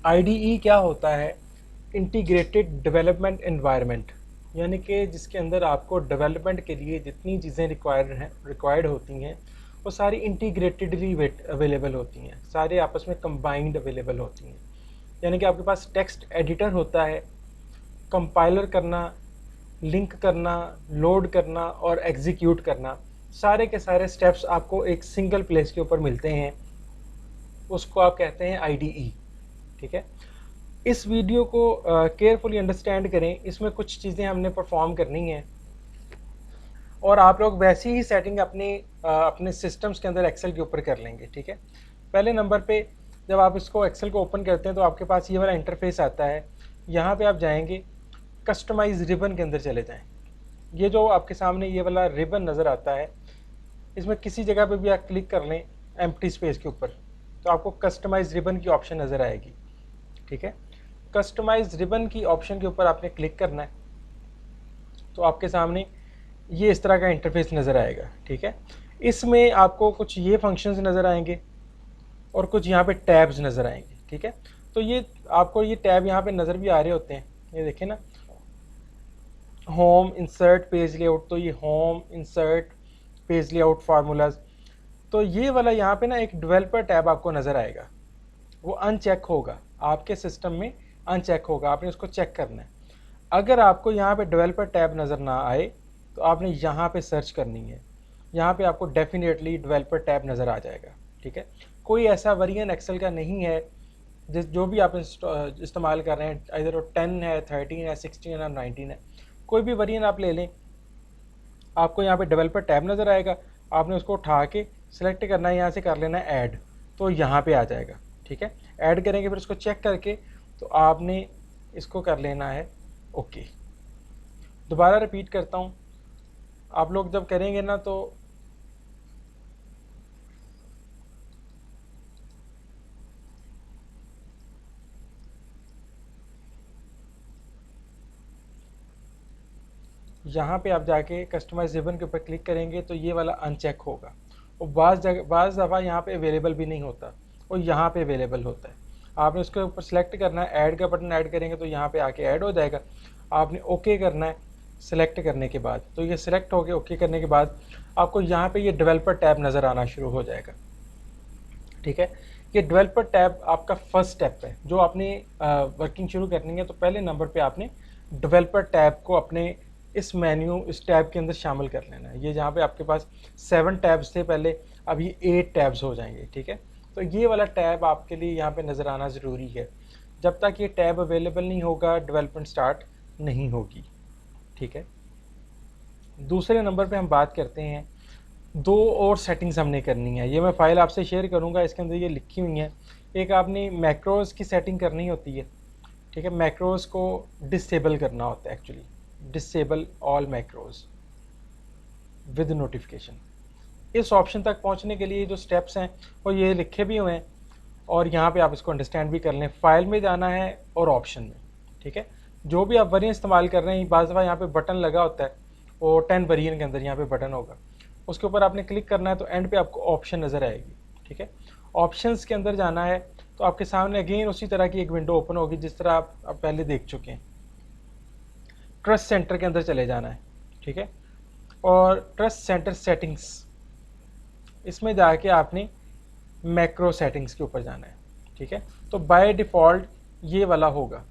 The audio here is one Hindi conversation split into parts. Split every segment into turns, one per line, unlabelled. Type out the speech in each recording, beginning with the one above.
आईडीई क्या होता है? इंटीग्रेटेड डेवलपमेंट एनवायरनमेंट, यानी कि जिसके अंदर आपको डेवलपमेंट के लिए जितनी चीज़ें रिक्वायर्ड होती हैं वो सारी इंटीग्रेटेडली अवेलेबल होती हैं, सारे आपस में कंबाइंड अवेलेबल होती हैं। यानी कि आपके पास टेक्स्ट एडिटर होता है, कंपाइलर करना, लिंक करना, लोड करना और एग्जीक्यूट करना, सारे के सारे स्टेप्स आपको एक सिंगल प्लेस के ऊपर मिलते हैं, उसको आप कहते हैं आईडीई। ठीक है, इस वीडियो को केयरफुली अंडरस्टैंड करें, इसमें कुछ चीज़ें हमने परफॉर्म करनी है और आप लोग वैसी ही सेटिंग अपने सिस्टम्स के अंदर एक्सेल के ऊपर कर लेंगे। ठीक है, पहले नंबर पे जब आप इसको एक्सेल को ओपन करते हैं तो आपके पास ये वाला इंटरफेस आता है। यहाँ पे आप जाएंगे, कस्टमाइज रिबन के अंदर चले जाएं। ये जो आपके सामने ये वाला रिबन नज़र आता है, इसमें किसी जगह पे भी आप क्लिक कर लें एम्प्टी स्पेस के ऊपर तो आपको कस्टमाइज रिबन की ऑप्शन नज़र आएगी। ठीक है, कस्टमाइज रिबन की ऑप्शन के ऊपर आपने क्लिक करना है तो आपके सामने ये इस तरह का इंटरफेस नज़र आएगा। ठीक है, इसमें आपको कुछ ये फंक्शंस नज़र आएंगे और कुछ यहाँ पे टैब्स नज़र आएंगे। ठीक है, तो ये आपको ये टैब यहाँ पे नज़र भी आ रहे होते हैं, ये देखें ना, होम, इंसर्ट, पेज लेआउट। तो ये home, insert, page layout, formulas. तो ये वाला यहाँ पे ना एक डेवलपर टैब आपको नज़र आएगा, वो अनचेक होगा आपके सिस्टम में, अनचेक होगा, आपने उसको चेक करना है। अगर आपको यहाँ पे डेवलपर टैब नज़र ना आए तो आपने यहाँ पे सर्च करनी है, यहाँ पे आपको डेफिनेटली डेवलपर टैब नज़र आ जाएगा। ठीक है, कोई ऐसा वेरिएंट एक्सेल का नहीं है जो भी आप इस्तेमाल कर रहे हैं, इधर 10 है, 13 है, 16 है, 19 है, कोई भी वेरिएंट आप ले लें, आपको यहाँ पे डेवलपर टैब नज़र आएगा, आपने उसको उठा के सिलेक्ट करना है, यहाँ से कर लेना है ऐड, तो यहाँ पे आ जाएगा। ठीक है, ऐड करेंगे, फिर उसको चेक करके तो आपने इसको कर लेना है ओके। दोबारा रिपीट करता हूँ, आप लोग जब करेंगे ना तो यहाँ पे आप जाके कस्टमाइज रिबन के ऊपर क्लिक करेंगे तो ये वाला अनचेक होगा और बाज़ दफ़ा यहाँ पे अवेलेबल भी नहीं होता और यहाँ पे अवेलेबल होता है। आपने उसके ऊपर सेलेक्ट करना है, ऐड का बटन ऐड करेंगे तो यहाँ पे आके ऐड हो जाएगा। आपने ओके करना है सेलेक्ट करने के बाद, तो ये सिलेक्ट हो गया। ओके करने के बाद आपको यहाँ पे ये डेवलपर टैब नज़र आना शुरू हो जाएगा। ठीक है, ये डेवलपर टैब आपका फर्स्ट स्टेप है जो आपने वर्किंग शुरू करनी है। तो पहले नंबर पे आपने डेवलपर टैब को अपने इस मेन्यू, इस टैब के अंदर शामिल कर लेना है। ये जहाँ पे आपके पास 7 टैब्स थे पहले, अब ये 8 टैब्स हो जाएंगे। ठीक है, तो ये वाला टैब आपके लिए यहाँ पे नज़र आना ज़रूरी है। जब तक ये टैब अवेलेबल नहीं होगा डेवलपमेंट स्टार्ट नहीं होगी। ठीक है, दूसरे नंबर पे हम बात करते हैं, दो और सेटिंग्स हमने करनी है। ये मैं फ़ाइल आपसे शेयर करूँगा, इसके अंदर ये लिखी हुई हैं। एक आपने मैक्रोज़ की सेटिंग करनी होती है। ठीक है, मैक्रोज़ को डिसेबल करना होता है actually, disable all macros with notification. इस ऑप्शन तक पहुंचने के लिए जो स्टेप्स हैं वो ये लिखे भी हुए हैं और यहाँ पे आप इसको अंडरस्टैंड भी कर लें। फाइल में जाना है और ऑप्शन में। ठीक है, जो भी आप वेरिएंट इस्तेमाल कर रहे हैं, बाज़ दफ़ा यहाँ पे बटन लगा होता है और 10 वेरिएंट के अंदर यहाँ पे बटन होगा, उसके ऊपर आपने क्लिक करना है तो एंड पे आपको ऑप्शन नज़र आएगी। ठीक है, ऑप्शंस के अंदर जाना है तो आपके सामने अगेन उसी तरह की एक विंडो ओपन होगी जिस तरह आप पहले देख चुके हैं। ट्रस्ट सेंटर के अंदर चले जाना है। ठीक है, और ट्रस्ट सेंटर सेटिंग्स, इसमें जाके आपने मैक्रो सेटिंग्स के ऊपर जाना है। ठीक है, तो बाय डिफ़ॉल्ट ये वाला होगा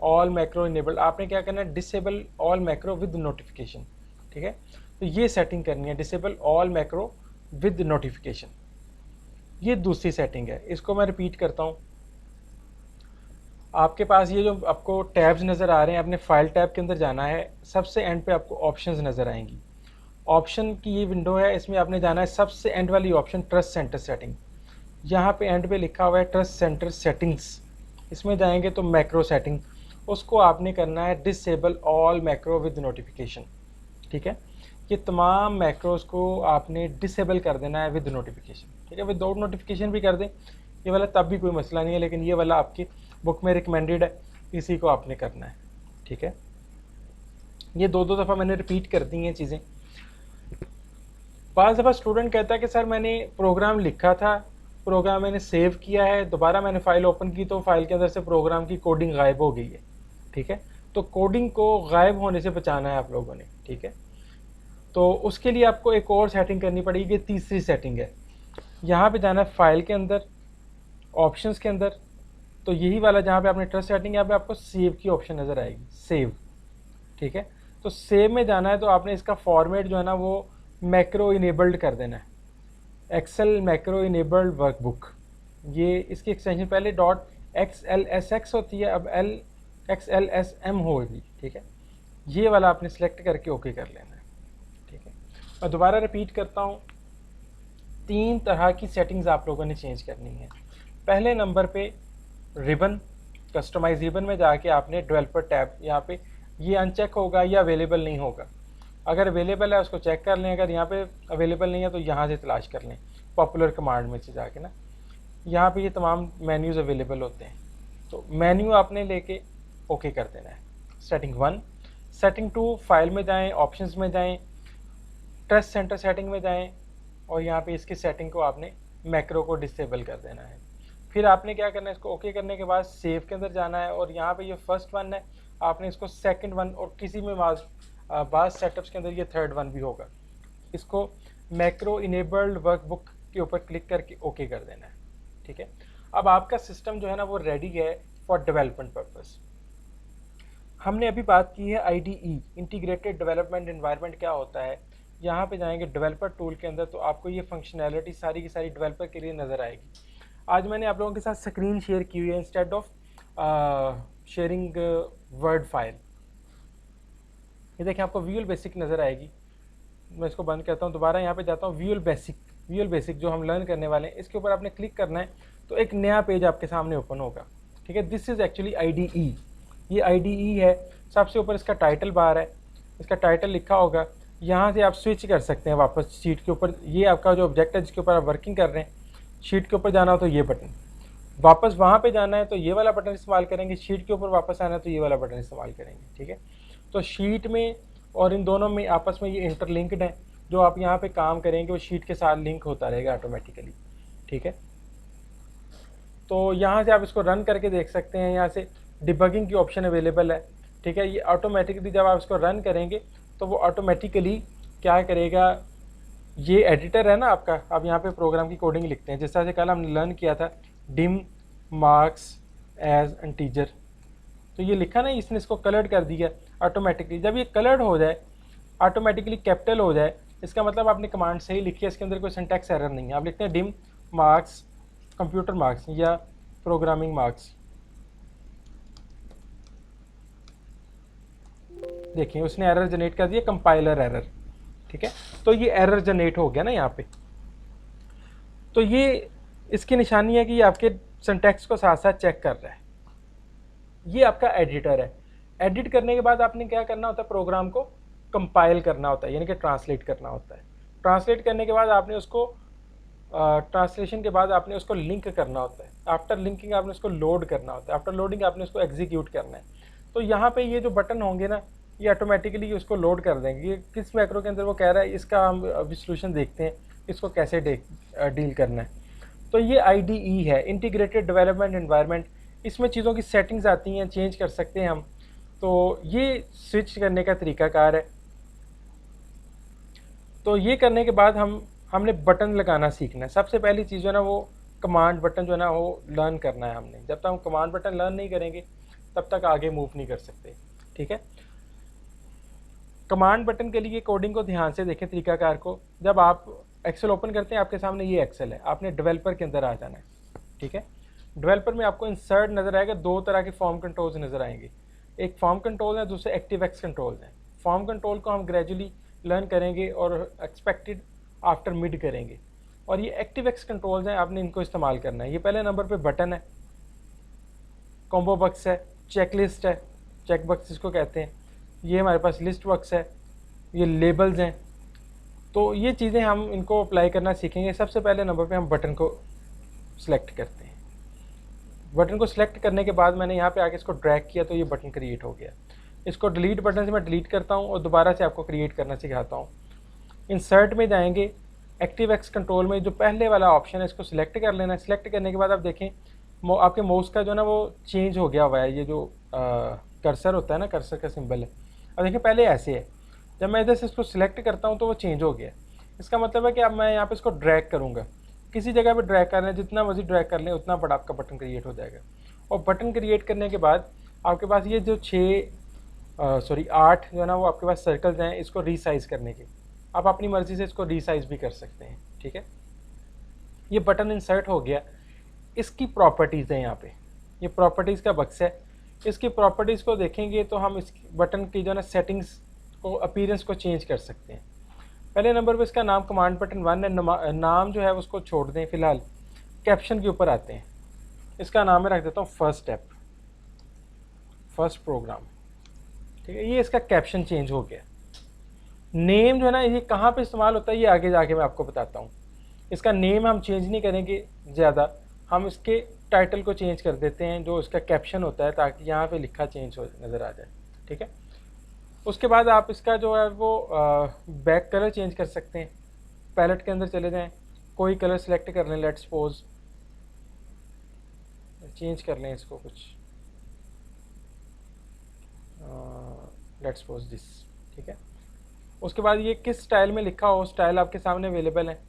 ऑल मैक्रो इनेबल्ड। आपने क्या करना है, disable all macro with notification. ठीक है, तो ये सेटिंग करनी है, disable all macro with notification. ये दूसरी सेटिंग है, इसको मैं रिपीट करता हूँ। आपके पास ये जो आपको टैब्स नज़र आ रहे हैं, अपने फाइल टैब के अंदर जाना है, सबसे एंड पे आपको ऑप्शंस नज़र आएंगी। ऑप्शन की ये विंडो है, इसमें आपने जाना है सबसे एंड वाली ऑप्शन ट्रस्ट सेंटर सेटिंग। यहाँ पे एंड पे लिखा हुआ है ट्रस्ट सेंटर सेटिंग्स, इसमें जाएंगे तो मैक्रो सेटिंग, उसको आपने करना है disable all macro with notification. ठीक है, ये तमाम मैक्रोज को आपने डिसेबल कर देना है विद नोटिफिकेशन। ठीक है, विदाउट नोटिफिकेशन भी कर दें ये वाला तब भी कोई मसला नहीं है, लेकिन ये वाला आपकी बुक में रिकमेंडेड है, इसी को आपने करना है। ठीक है, ये दो दफ़ा मैंने रिपीट कर दी हैं चीज़ें। बाज़ दफ़ा स्टूडेंट कहता है कि सर मैंने प्रोग्राम लिखा था, प्रोग्राम मैंने सेव किया है, दोबारा मैंने फाइल ओपन की तो फाइल के अंदर से प्रोग्राम की कोडिंग गायब हो गई है। ठीक है, तो कोडिंग को गायब होने से बचाना है आप लोगों ने। ठीक है, तो उसके लिए आपको एक और सेटिंग करनी पड़ेगी, तीसरी सेटिंग है। यहाँ पे जाना है फाइल के अंदर, ऑप्शंस के अंदर, तो यही वाला जहाँ पे आपने ट्रस्ट सेटिंग, यहाँ पे आपको सेव की ऑप्शन नज़र आएगी, सेव। ठीक है, तो सेव में जाना है तो आपने इसका फॉर्मेट जो है ना वो मैक्रो इनेबल्ड कर देना है, एक्सेल मैक्रो इनेबल्ड वर्कबुक। ये इसकी एक्सटेंशन पहले .xlsx होती है, अब xlsm होगी। ठीक है, ये वाला आपने सेलेक्ट करके ओके कर लेना है। ठीक है, मैं दोबारा रिपीट करता हूँ, 3 तरह की सेटिंग्स आप लोगों ने चेंज करनी है। पहले नंबर पे रिबन, कस्टमाइज रिबन में जाके आपने डेवलपर टैब, यहाँ पे ये अनचेक होगा या अवेलेबल नहीं होगा। अगर अवेलेबल है उसको चेक कर लें, अगर यहाँ पे अवेलेबल नहीं है तो यहाँ से तलाश कर लें, पॉपुलर कमांड में से जाके ना, यहाँ पे ये तमाम मेन्यूज़ अवेलेबल होते हैं। तो मेन्यू आपने लेके ओके कर देना है। सेटिंग 1। सेटिंग 2, फाइल में जाएँ, ऑप्शंस में जाएँ, ट्रस्ट सेंटर सेटिंग में जाएँ, और यहाँ पे इसकी सेटिंग को आपने मैक्रो को डिसेबल कर देना है। फिर आपने क्या करना है, इसको ओके करने के बाद सेव के अंदर जाना है, और यहाँ पे ये फर्स्ट वन है, आपने इसको सेकंड वन, और किसी में बाद सेटअप्स के अंदर ये थर्ड वन भी होगा, इसको मैक्रो इनेबल्ड वर्कबुक के ऊपर क्लिक करके ओके कर देना है। ठीक है, अब आपका सिस्टम जो है ना वो रेडी है फॉर डेवलपमेंट पर्पस। हमने अभी बात की है IDE, इंटीग्रेटेड डेवलपमेंट एनवायरनमेंट क्या होता है। यहाँ पे जाएंगे डेवलपर टूल के अंदर, तो आपको ये फंक्शनैलिटी सारी की सारी डेवलपर के लिए नज़र आएगी। आज मैंने आप लोगों के साथ स्क्रीन शेयर की हुई है instead of sharing word file. ये देखें, आपको विजुअल बेसिक नज़र आएगी। मैं इसको बंद करता हूँ, दोबारा यहाँ पे जाता हूँ, विजुअल बेसिक जो हम लर्न करने वाले हैं, इसके ऊपर आपने क्लिक करना है तो एक नया पेज आपके सामने ओपन होगा। ठीक है, दिस इज़ एक्चुअली IDE, ये IDE है। सबसे ऊपर इसका टाइटल बार है, इसका टाइटल लिखा होगा। यहाँ से आप स्विच कर सकते हैं वापस शीट के ऊपर। ये आपका जो ऑब्जेक्ट है जिसके ऊपर आप वर्किंग कर रहे हैं, शीट के ऊपर जाना हो तो ये बटन, वापस वहाँ पे जाना है तो ये वाला बटन इस्तेमाल करेंगे, शीट के ऊपर वापस आना है तो ये वाला बटन इस्तेमाल करेंगे। ठीक है, तो शीट में और इन दोनों में आपस में ये इंटरलिंक्ड है, जो आप यहाँ पे काम करेंगे वो शीट के साथ लिंक होता रहेगा ऑटोमेटिकली। ठीक है, तो यहाँ से आप इसको रन करके देख सकते हैं, यहाँ से डिबगिंग की ऑप्शन अवेलेबल है। ठीक है, ये ऑटोमेटिकली जब आप इसको रन करेंगे तो वो ऑटोमेटिकली क्या करेगा, ये एडिटर है ना आपका, आप यहाँ पे प्रोग्राम की कोडिंग लिखते हैं, जिस तरह से कल हमने लर्न किया था डिम मार्क्स एज इंटीजर, तो ये लिखा ना, इसने इसको कलर्ड कर दिया ऑटोमेटिकली। जब ये कलर्ड हो जाए, ऑटोमेटिकली कैपिटल हो जाए, इसका मतलब आपने कमांड सही लिखी है, इसके अंदर कोई सिंटैक्स एरर नहीं है। आप लिखते हैं डिम मार्क्स कंप्यूटर मार्क्स या प्रोग्रामिंग मार्क्स, देखिए उसने एरर जनरेट कर दिया, कंपाइलर एरर। ठीक है, तो ये एरर जनरेट हो गया ना यहाँ पे। तो ये इसकी निशानी है कि ये आपके सिंटैक्स को साथ साथ चेक कर रहा है। ये आपका एडिटर है। एडिट करने के बाद आपने क्या करना होता है, प्रोग्राम को कंपाइल करना होता है, यानी कि ट्रांसलेट करना होता है। ट्रांसलेट करने के बाद आपने उसको ट्रांसलेशन के बाद आपने उसको लिंक करना होता है। आफ्टर लिंकिंग आपने उसको लोड करना होता है। आफ्टर लोडिंग आपने उसको एग्जीक्यूट करना है। तो यहाँ पे ये जो बटन होंगे ना, ये ऑटोमेटिकली उसको लोड कर देंगे। ये किस मैक्रो के अंदर वो कह रहा है, इसका हम अभी सॉल्यूशन देखते हैं, इसको कैसे डील करना है। तो ये IDE है, इंटीग्रेटेड डेवलपमेंट एनवायरनमेंट। इसमें चीज़ों की सेटिंग्स आती हैं, चेंज कर सकते हैं हम। तो ये स्विच करने का तरीकाकार है। तो ये करने के बाद हमने बटन लगाना सीखना है। सबसे पहली चीज़ जो है ना वो कमांड बटन जो है ना वो लर्न करना है हमने। जब तक हम कमांड बटन लर्न नहीं करेंगे तब तक आगे मूव नहीं कर सकते। ठीक है, कमांड बटन के लिए कोडिंग को ध्यान से देखें, तरीकाकार को। जब आप एक्सेल ओपन करते हैं, आपके सामने ये एक्सेल है, आपने डेवलपर के अंदर आ जाना है। ठीक है, डेवलपर में आपको इंसर्ट नज़र आएगा, 2 तरह के फॉर्म कंट्रोल्स नज़र आएंगे। एक फॉर्म कंट्रोल है, दूसरे एक्टिवएक्स कंट्रोल्स हैं। फॉर्म कंट्रोल को हम ग्रेजुअली लर्न करेंगे और एक्सपेक्टेड आफ्टर मिड करेंगे। और ये एक्टिवएक्स कंट्रोल्स हैं, आपने इनको इस्तेमाल करना है। ये पहले नंबर पे बटन है, कॉम्बो बक्स है, चेकलिस्ट है, चेक बक्स इसको कहते हैं। ये हमारे पास लिस्ट बक्स है, ये लेबल्स हैं। तो ये चीज़ें हम इनको अप्लाई करना सीखेंगे। सबसे पहले नंबर पे हम बटन को सिलेक्ट करते हैं। बटन को सिलेक्ट करने के बाद मैंने यहाँ पे आके इसको ड्रैग किया तो ये बटन क्रिएट हो गया। इसको डिलीट बटन से मैं डिलीट करता हूँ और दोबारा से आपको क्रिएट करना सिखाता हूँ। इंसर्ट में जाएंगे, एक्टिव एक्स कंट्रोल में जो पहले वाला ऑप्शन है इसको सिलेक्ट कर लेना है। सिलेक्ट करने के बाद आप देखें आपके माउस का जो ना वो चेंज हो गया हुआ है, ये जो कर्सर होता है ना, कर्सर का सिंबल है, अब देखिए पहले ऐसे है, जब मैं इधर से इसको सिलेक्ट करता हूँ तो वो चेंज हो गया। इसका मतलब है कि अब मैं यहाँ पे इसको ड्रैग करूँगा, किसी जगह पे ड्रैग कर रहे हैं, जितना मर्जी ड्रैग कर लें उतना बड़ा आपका बटन क्रिएट हो जाएगा। और बटन क्रिएट करने के बाद आपके पास ये जो 8 जो है ना वो आपके पास सर्कल्स हैं इसको रीसाइज करने के, आप अपनी मर्ज़ी से इसको रीसाइज भी कर सकते हैं। ठीक है, ये बटन इंसर्ट हो गया। इसकी प्रॉपर्टीज़ हैं यहाँ पे, ये प्रॉपर्टीज़ का बक्स है। इसकी प्रॉपर्टीज़ को देखेंगे तो हम इस बटन की जो है ना सेटिंग्स को, अपीयरेंस को चेंज कर सकते हैं। पहले नंबर पे इसका नाम कमांड बटन 1 है, नाम जो है उसको छोड़ दें फिलहाल। कैप्शन के ऊपर आते हैं, इसका नाम मैं रख देता हूँ फर्स्ट स्टेप, फर्स्ट प्रोग्राम। ठीक है, ये इसका कैप्शन चेंज हो गया। नेम जो है ना ये कहाँ पे इस्तेमाल होता है ये आगे जाके मैं आपको बताता हूँ। इसका नेम हम चेंज नहीं करेंगे ज़्यादा, हम इसके टाइटल को चेंज कर देते हैं जो इसका कैप्शन होता है, ताकि यहाँ पे लिखा चेंज हो नज़र आ जाए। ठीक है, उसके बाद आप इसका जो है वो बैक कलर चेंज कर सकते हैं। पैलेट के अंदर चले जाएं, कोई कलर सेलेक्ट कर लें, लेट्स सपोज चेंज कर लें इसको कुछ, लेट्स सपोज दिस। ठीक है, उसके बाद ये किस स्टाइल में लिखा हो, स्टाइल आपके सामने अवेलेबल है।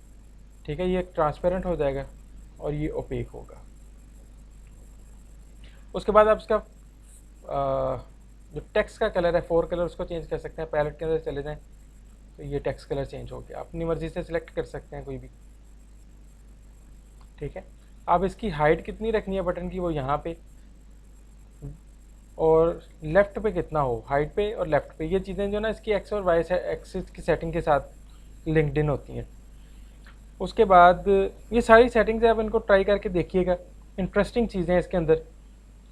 ठीक है, ये ट्रांसपेरेंट हो जाएगा और ये ओपेक होगा। उसके बाद आप इसका जो टेक्स्ट का कलर है 4 कलर उसको चेंज कर सकते हैं। पैलेट के अंदर चले जाएं तो ये टेक्स्ट कलर चेंज हो गया, अपनी मर्ज़ी से सिलेक्ट कर सकते हैं कोई भी। ठीक है, अब इसकी हाइट कितनी रखनी है बटन की वो यहाँ पे, और लेफ़्ट पे कितना हो, हाइट पे और लेफ़्ट पे, ये चीज़ें जो ना इसकी एक्स और वाई एक्सिस की सेटिंग के साथ लिंक्ड इन होती हैं। उसके बाद ये सारी सेटिंग्स आप इनको ट्राई करके देखिएगा, इंटरेस्टिंग चीज़ें हैं इसके अंदर।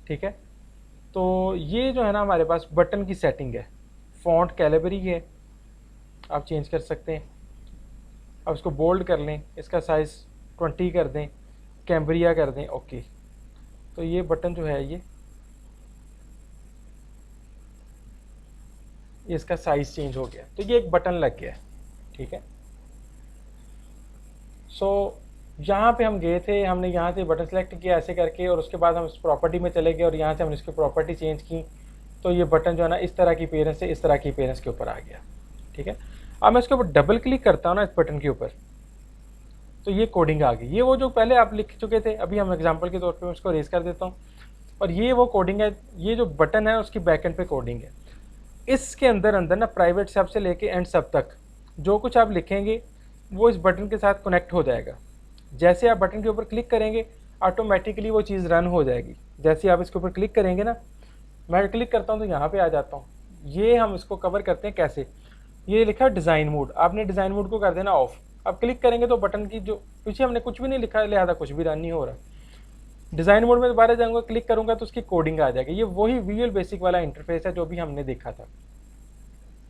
ठीक है, तो ये जो है ना हमारे पास बटन की सेटिंग है। फ़ॉन्ट कैलिबरी है, आप चेंज कर सकते हैं। अब इसको बोल्ड कर लें, इसका साइज़ 20 कर दें, कैम्ब्रिया कर दें, ओके। तो ये बटन जो है ये इसका साइज़ चेंज हो गया, तो ये एक बटन लग गया। ठीक है, सो यहाँ पे हम गए थे, हमने यहाँ से बटन सेलेक्ट किया ऐसे करके, और उसके बाद हम इस प्रॉपर्टी में चले गए और यहाँ से हमने इसकी प्रॉपर्टी चेंज की, तो ये बटन जो है ना इस तरह की अपीयरेंस से इस तरह की अपीयरेंस के ऊपर आ गया। ठीक है, अब मैं इसके ऊपर डबल क्लिक करता हूँ ना इस बटन के ऊपर, तो ये कोडिंग आ गई। ये वो जो पहले आप लिख चुके थे, अभी हम एग्जाम्पल के तौर पर उसको रेज कर देता हूँ, और ये वो कोडिंग है, ये जो बटन है उसकी बैक एंड पे कोडिंग है। इसके अंदर ना प्राइवेट सब से लेके एंड सब तक जो कुछ आप लिखेंगे वो इस बटन के साथ कनेक्ट हो जाएगा। जैसे आप बटन के ऊपर क्लिक करेंगे ऑटोमेटिकली वो चीज़ रन हो जाएगी। जैसे आप इसके ऊपर क्लिक करेंगे ना, मैं क्लिक करता हूँ तो यहाँ पे आ जाता हूँ। ये हम इसको कवर करते हैं कैसे, ये लिखा है डिज़ाइन मोड, आपने डिज़ाइन मोड को कर देना ऑफ। अब क्लिक करेंगे तो बटन की जो पीछे हमने कुछ भी नहीं लिखा है, लिहाजा कुछ भी रन नहीं हो रहा। डिज़ाइन मोड में दोबारा जाऊँगा, क्लिक करूँगा तो उसकी कोडिंग आ जाएगी। ये वही विजुअल बेसिक वाला इंटरफेस है जो भी हमने देखा था।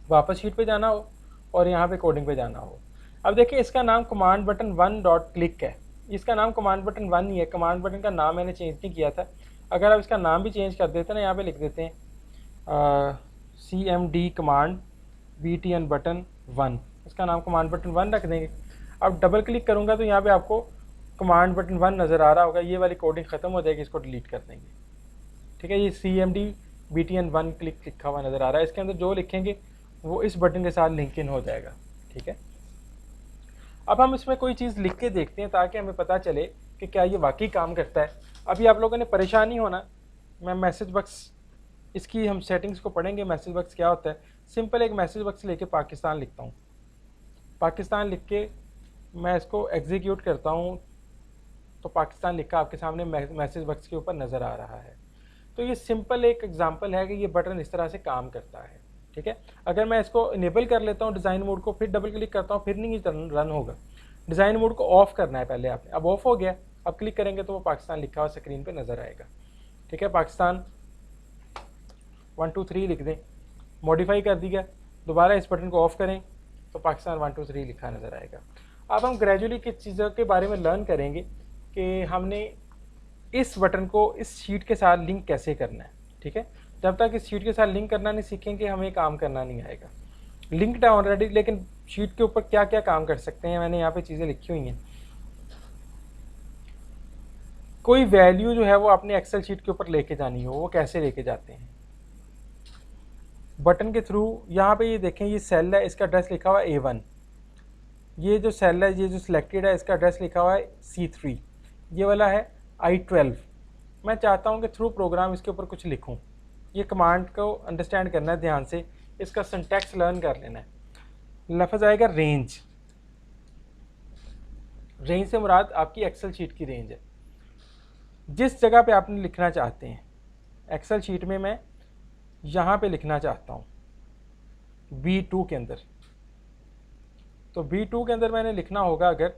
वापस शीट पे जाना हो और यहाँ पे कोडिंग पे जाना हो। अब देखिए इसका नाम कमांड बटन 1 डॉट क्लिक है, इसका नाम कमांड बटन 1 ही है, कमांड बटन का नाम मैंने चेंज नहीं किया था। अगर आप इसका नाम भी चेंज कर देते ना, यहाँ पे लिख देते हैं CMD कमांड BTN बटन 1, इसका नाम कमांड बटन 1 रख देंगे। अब डबल क्लिक करूँगा तो यहाँ पे आपको कमांड बटन 1 नज़र आ रहा होगा, ये वाली कोडिंग ख़त्म हो जाएगी, इसको डिलीट कर देंगे। ठीक है, ये CMD BTN 1 क्लिक लिखा हुआ नज़र आ रहा है, इसके अंदर जो लिखेंगे वो इस बटन के साथ लिंक इन हो जाएगा। ठीक है, अब हम इसमें कोई चीज़ लिख के देखते हैं ताकि हमें पता चले कि क्या ये वाकई काम करता है। अभी आप लोगों ने परेशान नहीं होना, मैं मैसेज बॉक्स इसकी हम सेटिंग्स को पढ़ेंगे। मैसेज बॉक्स क्या होता है, सिंपल एक मैसेज बॉक्स लेके पाकिस्तान लिखता हूँ, पाकिस्तान लिख के मैं इसको एग्जीक्यूट करता हूँ तो पाकिस्तान लिखा आपके सामने मैसेज बॉक्स के ऊपर नज़र आ रहा है। तो ये सिंपल एक एग्जांपल है कि ये बटन इस तरह से काम करता है। ठीक है, अगर मैं इसको इनेबल कर लेता हूँ डिज़ाइन मोड को, फिर डबल क्लिक करता हूँ, फिर नहीं रन होगा। डिज़ाइन मोड को ऑफ करना है पहले आपने, अब ऑफ हो गया, अब क्लिक करेंगे तो वो पाकिस्तान लिखा हुआ स्क्रीन पे नज़र आएगा। ठीक है, पाकिस्तान 1 2 3 लिख दें, मॉडिफाई कर दिया, दोबारा इस बटन को ऑफ करें तो पाकिस्तान 1 2 3 लिखा नज़र आएगा। अब हम ग्रेजुअली किस चीज़ों के बारे में लर्न करेंगे कि हमने इस बटन को इस शीट के साथ लिंक कैसे करना है। ठीक है, जब तक इस शीट के साथ लिंक करना नहीं सीखेंगे हमें काम करना नहीं आएगा। लिंक्ड है ऑलरेडी, लेकिन शीट के ऊपर क्या क्या काम कर सकते हैं मैंने यहाँ पे चीज़ें लिखी हुई हैं। कोई वैल्यू जो है वो अपने एक्सेल शीट के ऊपर लेके जानी हो, वो कैसे लेके जाते हैं? बटन के थ्रू। यहाँ पे ये देखें, ये सेल है, इसका एड्रेस लिखा हुआ है A1। ये जो सेल है, ये जो सिलेक्टेड है, इसका एड्रेस लिखा हुआ है C3। ये वाला है I12। मैं चाहता हूँ कि थ्रू प्रोग्राम इसके ऊपर कुछ लिखूँ। ये कमांड को अंडरस्टैंड करना है ध्यान से, इसका सिंटैक्स लर्न कर लेना है। लफ्ज़ आएगा रेंज। रेंज से मुराद आपकी एक्सेल शीट की रेंज है। जिस जगह पे आपने लिखना चाहते हैं, एक्सेल शीट में मैं यहाँ पे लिखना चाहता हूँ B2 के अंदर, तो B2 के अंदर मैंने लिखना होगा, अगर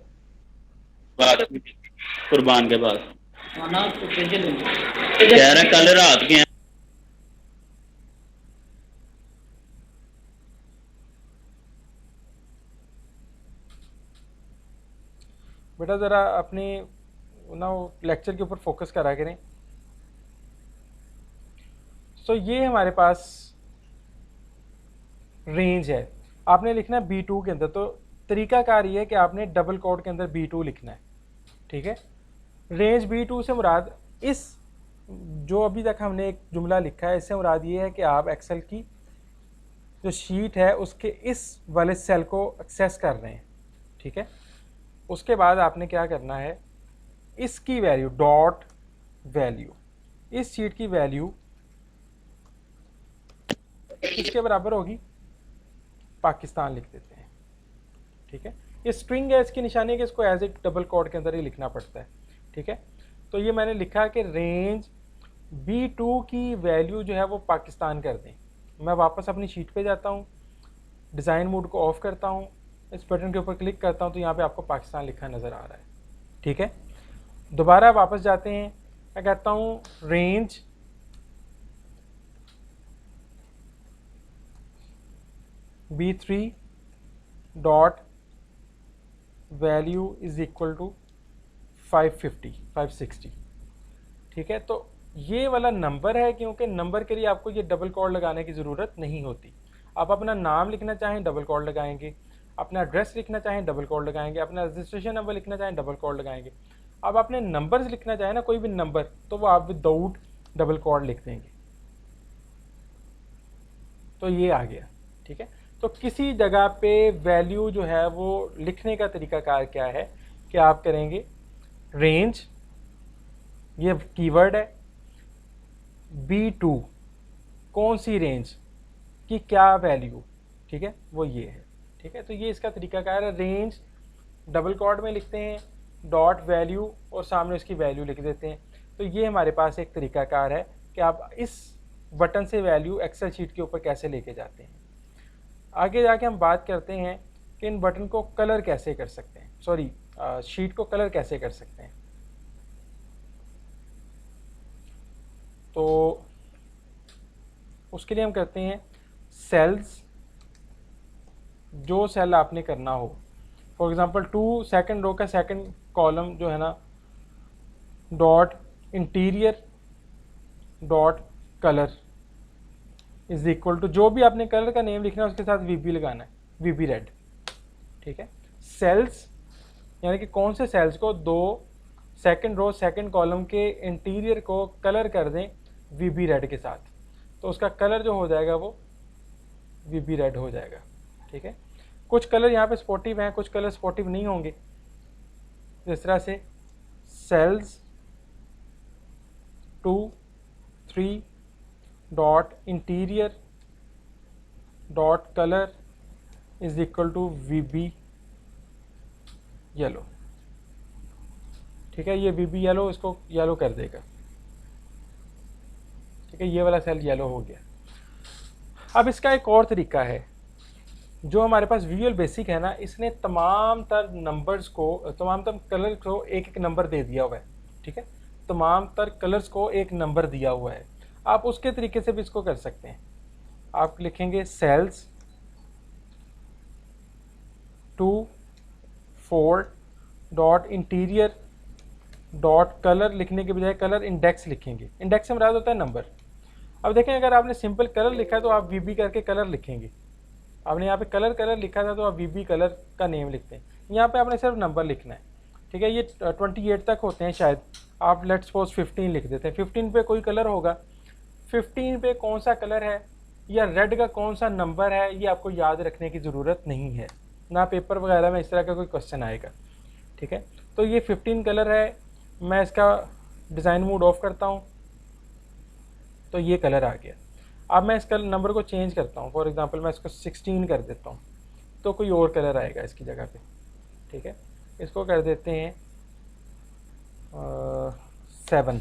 कुर्बान के पास कह रहा कल रात के
बेटा ज़रा अपनी ना लेक्चर के ऊपर फोकस करा करें। सो ये हमारे पास रेंज है, आपने लिखना है B2 के अंदर। तो तरीकाकार ये है कि आपने डबल कोट के अंदर B2 लिखना है, ठीक है। रेंज B2 से मुराद, इस जो अभी तक हमने एक जुमला लिखा है, इससे मुराद ये है कि आप एक्सेल की जो शीट है उसके इस वाले सेल को एक्सेस कर रहे हैं, ठीक है। उसके बाद आपने क्या करना है, इसकी वैल्यू डॉट वैल्यू, इस शीट की वैल्यू इसके बराबर होगी पाकिस्तान लिख देते हैं, ठीक है। ये स्ट्रिंग है, इसकी निशानी है कि इसको एज ए डबल कोड के अंदर ही लिखना पड़ता है, ठीक है। तो ये मैंने लिखा कि रेंज B2 की वैल्यू जो है वो पाकिस्तान कर दें। मैं वापस अपनी शीट पे जाता हूँ, डिज़ाइन मोड को ऑफ करता हूँ, इस बटन के ऊपर क्लिक करता हूँ, तो यहाँ पे आपको पाकिस्तान लिखा नज़र आ रहा है, ठीक है। दोबारा वापस जाते हैं, मैं कहता हूँ range B3 dot value is equal to 560, ठीक है। तो ये वाला नंबर है, क्योंकि नंबर के लिए आपको ये डबल कोड लगाने की ज़रूरत नहीं होती। आप अपना नाम लिखना चाहें डबल कोड लगाएंगे, अपना एड्रेस लिखना चाहें डबल कोड लगाएंगे, अपना रजिस्ट्रेशन नंबर लिखना चाहें डबल कोड लगाएंगे। अब आपने नंबर्स लिखना चाहें ना, कोई भी नंबर, तो वो आप विदाउट डबल कोड लिख देंगे। तो ये आ गया, ठीक है। तो किसी जगह पे वैल्यू जो है वो लिखने का तरीकाकार क्या है कि आप करेंगे रेंज, ये कीवर्ड है, B2 कौन सी रेंज की क्या वैल्यू, ठीक है, वो ये है, ठीक है। तो ये इसका तरीकाकार है, रेंज डबल कोड में लिखते हैं, डॉट वैल्यू और सामने उसकी वैल्यू लिख देते हैं। तो ये हमारे पास एक तरीकाकार है कि आप इस बटन से वैल्यू एक्सेल शीट के ऊपर कैसे लेके जाते हैं। आगे जाके हम बात करते हैं कि इन बटन को कलर कैसे कर सकते हैं, सॉरी शीट को कलर कैसे कर सकते हैं। तो उसके लिए हम करते हैं सेल्स, जो सेल आपने करना हो, फॉर एग्जांपल 2 सेकंड रो का सेकंड कॉलम जो है ना, dot interior dot colour is equal to, जो भी आपने कलर का नेम लिखना है उसके साथ VB लगाना है, VB रेड, ठीक है। सेल्स यानी कि कौन से सेल्स को, 2 सेकंड रो सेकंड कॉलम के इंटीरियर को कलर कर दें VB रेड के साथ, तो उसका कलर जो हो जाएगा वो VB रेड हो जाएगा, ठीक है। कुछ कलर यहाँ पे स्पॉटिव हैं, कुछ कलर स्पॉटिव नहीं होंगे, जिस तरह से cells 2 3 dot interior dot colour is equal to VB yellow, ठीक है। ये VB येलो इसको येलो कर देगा, ठीक है। ये वाला सेल येलो हो गया। अब इसका एक और तरीका है, जो हमारे पास विजुअल बेसिक है ना, इसने तमाम तर नंबर्स को, तमाम तर कलर को एक एक नंबर दे दिया हुआ है, ठीक है। तमाम तर कलर्स को एक नंबर दिया हुआ है, आप उसके तरीके से भी इसको कर सकते हैं। आप लिखेंगे cells 2 4 dot interior dot colour, लिखने के बजाय कलर इंडेक्स लिखेंगे, इंडेक्स से मुराद होता है नंबर। अब देखें, अगर आपने सिंपल कलर लिखा है तो आप VB करके कलर लिखेंगे, आपने यहाँ पे कलर कलर लिखा था तो आप वीबी कलर का नेम लिखते हैं। यहाँ पे आपने सिर्फ नंबर लिखना है, ठीक है। ये 28 तक होते हैं शायद, आप लेट्स सपोज 15 लिख देते हैं। 15 पे कोई कलर होगा, 15 पे कौन सा कलर है या रेड का कौन सा नंबर है ये आपको याद रखने की ज़रूरत नहीं है, ना पेपर वगैरह में इस तरह का कोई क्वेश्चन आएगा, ठीक है। तो ये 15 कलर है, मैं इसका डिज़ाइन मोड ऑफ करता हूँ तो ये कलर आ गया। अब मैं इसका नंबर को चेंज करता हूँ, फॉर एग्जांपल मैं इसको 16 कर देता हूँ तो कोई और कलर आएगा इसकी जगह पे, ठीक है। इसको कर देते हैं 7,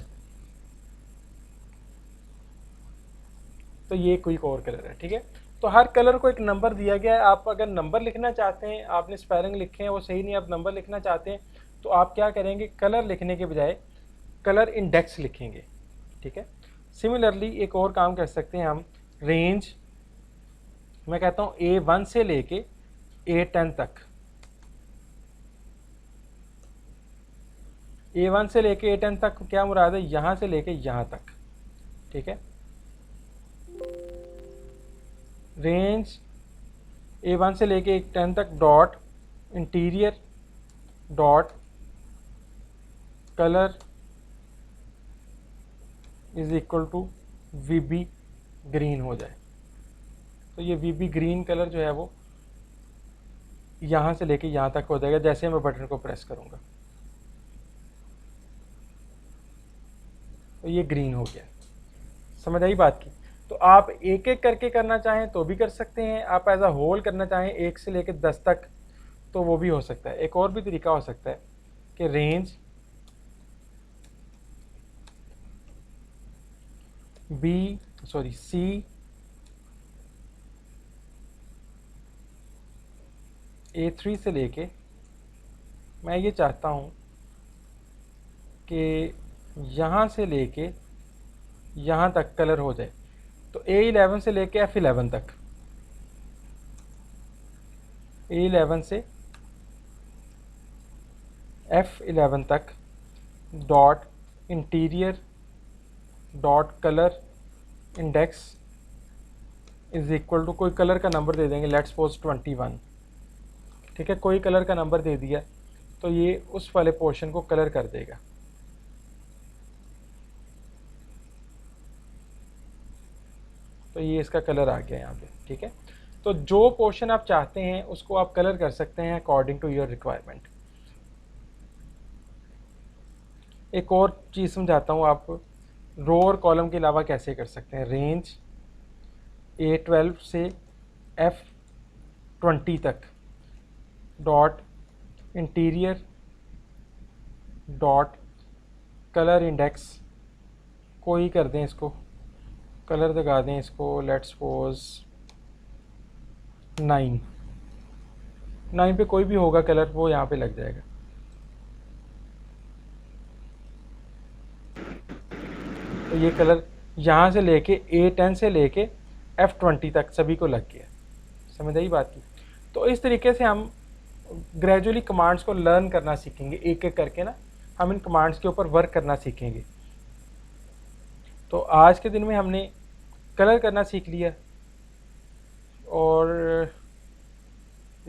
तो ये कोई और कलर है, ठीक है। तो हर कलर को एक नंबर दिया गया है। आप अगर नंबर लिखना चाहते हैं, आपने स्पेलिंग लिखे हैं वो सही नहीं, आप नंबर लिखना चाहते हैं तो आप क्या करेंगे, कलर लिखने के बजाय कलर इंडेक्स लिखेंगे, ठीक है। सिमिलरली एक और काम कर सकते हैं हम, रेंज मैं कहता हूँ A1 से लेके A10 तक, A1 से लेके A10 तक क्या मुराद है, यहाँ से लेके यहाँ तक, ठीक है। रेंज A1 से लेके A10 तक dot interior dot colour is equal to VB green हो जाए। तो ये VB ग्रीन कलर जो है वो यहाँ से लेके यहाँ तक हो जाएगा जैसे मैं बटन को प्रेस करूँगा, तो ये ग्रीन हो गया। समझ आई बात की। तो आप एक एक करके करना चाहें तो भी कर सकते हैं, आप एज अ होल करना चाहें 1 से लेकर 10 तक तो वो भी हो सकता है। एक और भी तरीका हो सकता है कि रेंज C A3 से लेके मैं ये चाहता हूँ कि यहाँ से लेके यहाँ तक कलर हो जाए, तो A11 से लेके F11 तक, A11 से F11 तक dot interior dot colour index is equal to कोई कलर का नंबर दे देंगे, लेट्स सपोज 21, ठीक है। कोई कलर का नंबर दे दिया तो ये उस वाले पोर्शन को कलर कर देगा। तो ये इसका कलर आ गया यहाँ पे, ठीक है। तो जो पोर्शन आप चाहते हैं उसको आप कलर कर सकते हैं अकॉर्डिंग टू योर रिक्वायरमेंट। एक और चीज़ समझाता हूँ, आप रो और कॉलम के अलावा कैसे कर सकते हैं। रेंज A12 से F20 तक dot interior dot colour index कोई कर दें, इसको कलर लगा दें, इसको लेट्स सपोज 9 पे कोई भी होगा कलर वो यहाँ पे लग जाएगा। तो ये कलर यहाँ से लेके A10 से लेके F20 तक सभी को लग गया। समझ आई बात की। तो इस तरीके से हम ग्रेजुअली कमांड्स को लर्न करना सीखेंगे, एक एक करके ना हम इन कमांड्स के ऊपर वर्क करना सीखेंगे। तो आज के दिन में हमने कलर करना सीख लिया और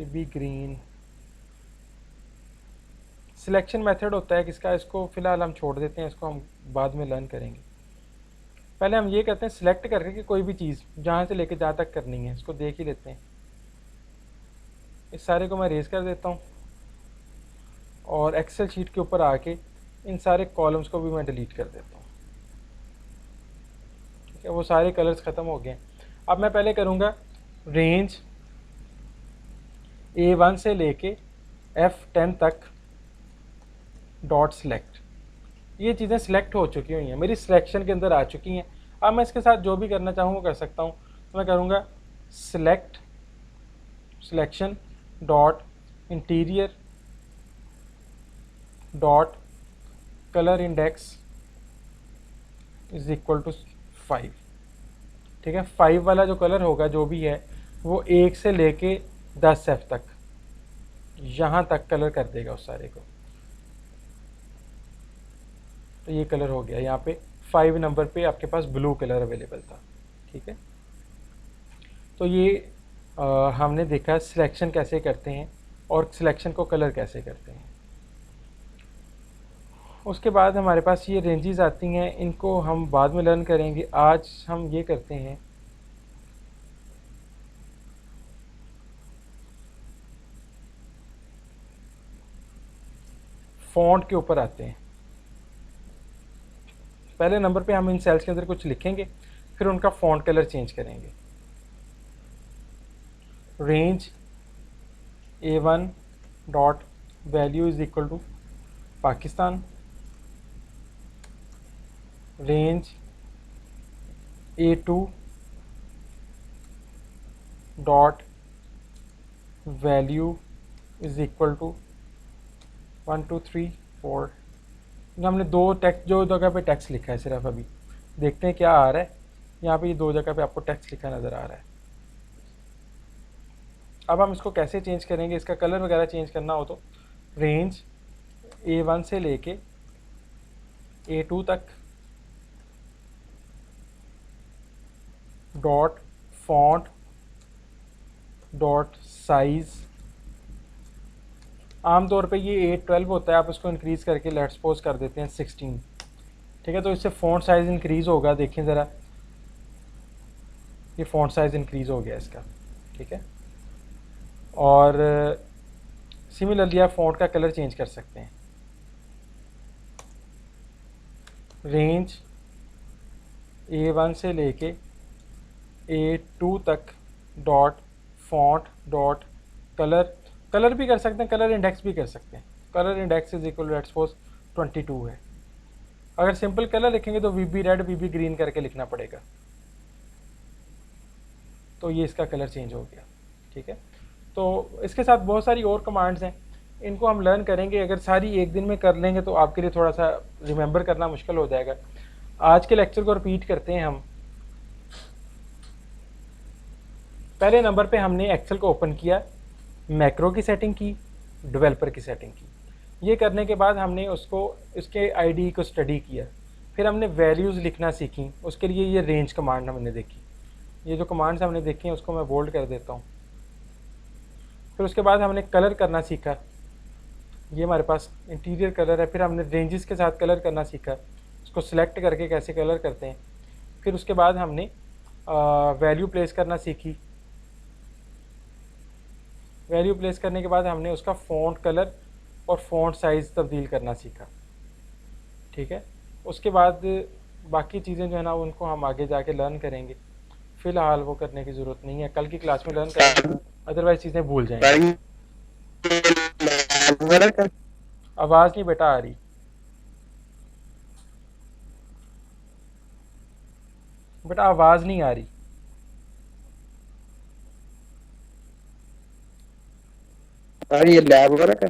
बी ग्रीन सिलेक्शन मेथड होता है किसका, इसको फ़िलहाल हम छोड़ देते हैं, इसको हम बाद में लर्न करेंगे। पहले हम ये करते हैं सिलेक्ट करके कि कोई भी चीज़ जहाँ से लेके जहाँ तक करनी है इसको देख ही लेते हैं। इस सारे को मैं रेज कर देता हूँ और एक्सेल शीट के ऊपर आके इन सारे कॉलम्स को भी मैं डिलीट कर देता हूँ, ठीक है। वो सारे कलर्स ख़त्म हो गए। अब मैं पहले करूँगा रेंज A1 से लेके F10 तक डॉट सेलेक्ट। ये चीज़ें सिलेक्ट हो चुकी हुई हैं, मेरी सिलेक्शन के अंदर आ चुकी हैं। अब मैं इसके साथ जो भी करना चाहूँ वो कर सकता हूँ। तो मैं करूँगा selection dot interior dot colour index is equal to 5, ठीक है। 5 वाला जो कलर होगा जो भी है वो 1 से लेके 10 F तक यहाँ तक कलर कर देगा उस सारे को। तो ये कलर हो गया। यहाँ पे 5 नंबर पे आपके पास ब्लू कलर अवेलेबल था, ठीक है। तो ये हमने देखा सिलेक्शन कैसे करते हैं और सिलेक्शन को कलर कैसे करते हैं। उसके बाद हमारे पास ये रेंजेस आती हैं, इनको हम बाद में लर्न करेंगे। आज हम ये करते हैं फ़ॉन्ट के ऊपर आते हैं। पहले नंबर पे हम इन सेल्स के अंदर कुछ लिखेंगे, फिर उनका फ़ॉन्ट कलर चेंज करेंगे। Range A1 dot value is equal to Pakistan. Range A2 dot value is equal to 1 2 3 4। हमने दो टेक्स्ट, जो जगह पे टेक्स्ट लिखा है सिर्फ, अभी देखते हैं क्या आ रहा है। यहाँ पे ये दो जगह पे आपको टेक्स्ट लिखा नज़र आ रहा है। अब हम इसको कैसे चेंज करेंगे, इसका कलर वगैरह चेंज करना हो तो रेंज A1 से लेके A2 तक डॉट फॉन्ट डॉट साइज़। आमतौर पे ये 812 होता है, आप इसको इंक्रीज़ करके लेट्स सपोज कर देते हैं 16। ठीक है, तो इससे फ़ॉन्ट साइज़ इंक्रीज़ होगा। देखें ज़रा, ये फ़ॉन्ट साइज़ इंक्रीज़ हो गया इसका। ठीक है, और सिमिलरली आप फ़ॉन्ट का कलर चेंज कर सकते हैं। रेंज A1 से लेके A2 तक dot font dot colour. Colour भी कर सकते हैं, कलर इंडेक्स भी कर सकते हैं। Colour index is equal let's suppose 22 है। अगर सिंपल कलर लिखेंगे तो VB रेड VB ग्रीन करके लिखना पड़ेगा। तो ये इसका कलर चेंज हो गया। ठीक है, तो इसके साथ बहुत सारी और कमांड्स हैं, इनको हम लर्न करेंगे। अगर सारी एक दिन में कर लेंगे तो आपके लिए थोड़ा सा रिमेंबर करना मुश्किल हो जाएगा। आज के लेक्चर को रिपीट करते हैं हम। पहले नंबर पे हमने एक्सेल को ओपन किया, मैक्रो की सेटिंग की, डेवलपर की सेटिंग की। ये करने के बाद हमने उसको, इसके आईडी को स्टडी किया। फिर हमने वैल्यूज़ लिखना सीखी, उसके लिए ये रेंज कमांड हमने देखी। ये जो कमांड्स हमने देखी हैं उसको मैं बोल्ड कर देता हूँ। फिर उसके बाद हमने कलर करना सीखा, ये हमारे पास इंटीरियर कलर है। फिर हमने रेंजेस के साथ कलर करना सीखा, उसको सिलेक्ट करके कैसे कलर करते हैं। फिर उसके बाद हमने वैल्यू प्लेस करना सीखी। वैल्यू प्लेस करने के बाद हमने उसका फ़ॉन्ट कलर और फ़ॉन्ट साइज़ तब्दील करना सीखा। ठीक है, उसके बाद बाकी चीज़ें जो है ना उनको हम आगे जाके लर्न करेंगे। फ़िलहाल वो करने की ज़रूरत नहीं है, कल की क्लास में लर्न करेंगे, अदरवाइज़ चीज़ें भूल जाएंगे। आवाज़ नहीं बेटा आ रही। बेटा आवाज़ नहीं आ रही।
ये लैब वर्क है।